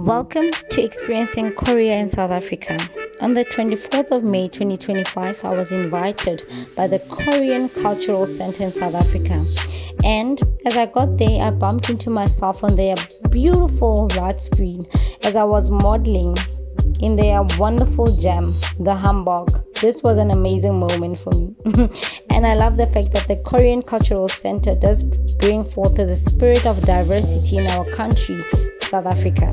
Welcome to Experiencing Korea in South Africa. On the 24th of May 2025, I was invited by the Korean Cultural Center in South Africa. And as I got there, I bumped into myself on their beautiful large screen as I was modeling in their wonderful gem, the Hamburg. This was an amazing moment for me. And I love the fact that the Korean Cultural Center does bring forth the spirit of diversity in our country, South Africa.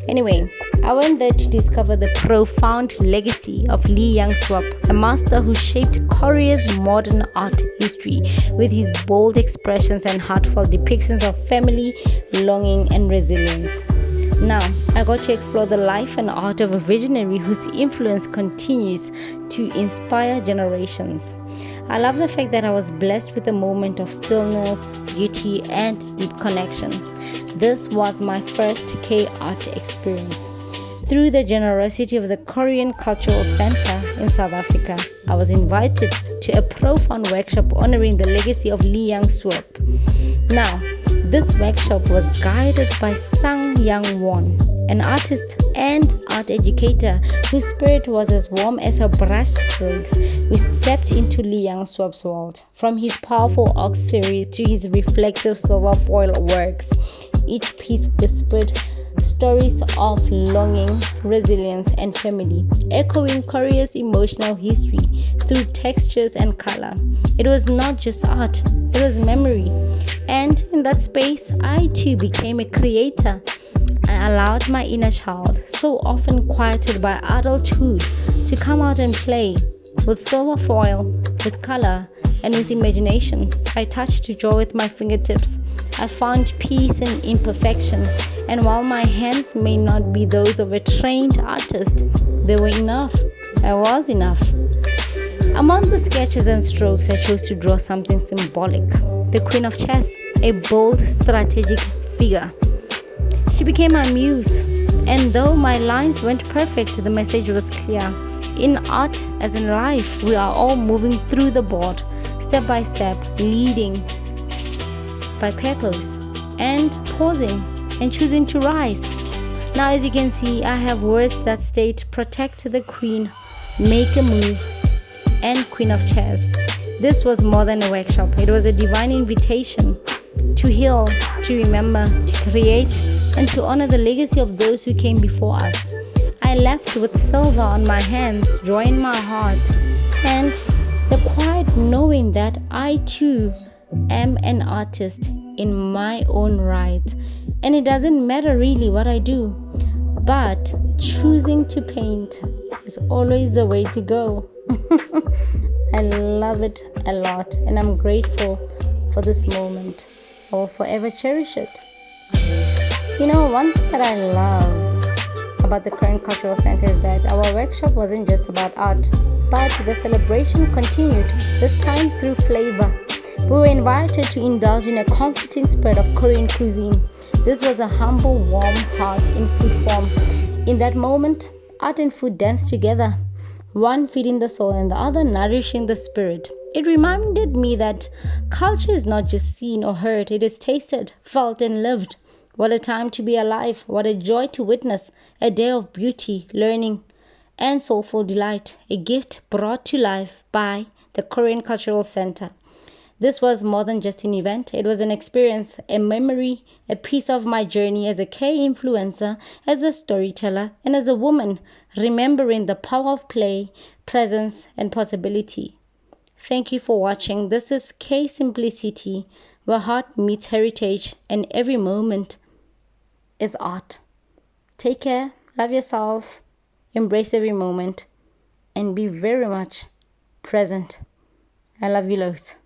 Anyway, I went there to discover the profound legacy of Seop, a master who shaped Korea's modern art history with his bold expressions and heartfelt depictions of family, longing, and resilience. Now, I got to explore the life and art of a visionary whose influence continues to inspire generations. I love the fact that I was blessed with a moment of stillness, beauty, and deep connection. This was my first K-art experience. Through the generosity of the Korean Cultural Center in South Africa, I was invited to a profound workshop honoring the legacy of Seop. Now, this workshop was guided by Sang Young Won, an artist and art educator whose spirit was as warm as her brush strokes. We stepped into Seop's world, from his powerful ox series to his reflective silver foil works. Each piece whispered stories of longing, resilience, and family, echoing Korea's emotional history through textures and color. It was not just art, it was memory. And in that space, I too became a creator. I allowed my inner child, so often quieted by adulthood, to come out and play with silver foil, with color, and with imagination. I touched to draw with my fingertips. I found peace in imperfection, and while my hands may not be those of a trained artist, they were enough. I was enough. Among the sketches and strokes, I chose to draw something symbolic. The Queen of Chess, a bold, strategic figure. She became my muse, and though my lines weren't perfect, the message was clear. In art, as in life, we are all moving through the board, step by step, leading by purpose, and pausing and choosing to rise. Now, as you can see, I have words that state protect the queen, make a move, and Queen of Chess. This was more than a workshop. It was a divine invitation to heal, to remember, to create, and to honor the legacy of those who came before us. I left with silver on my hands, joy in my heart, and the quiet knowing that I too am an artist in my own right. And it doesn't matter really what I do, but choosing to paint is always the way to go. I love it a lot, and I'm grateful for this moment. I will forever cherish it. You know, one thing that I love about the Korean Cultural Center is that our workshop wasn't just about art, but the celebration continued, this time through flavor. We were invited to indulge in a comforting spread of Korean cuisine. This was a humble, warm heart in food form. In that moment, art and food danced together, one feeding the soul and the other nourishing the spirit. It reminded me that culture is not just seen or heard, it is tasted, felt, and lived. What a time to be alive, what a joy to witness, a day of beauty, learning, and soulful delight, a gift brought to life by the Korean Cultural Center. This was more than just an event. It was an experience, a memory, a piece of my journey as a K-influencer, as a storyteller, and as a woman, remembering the power of play, presence, and possibility. Thank you for watching. This is K-Simplicity, where heart meets heritage, and every moment is art. Take care, love yourself, embrace every moment, and be very much present. I love you loads.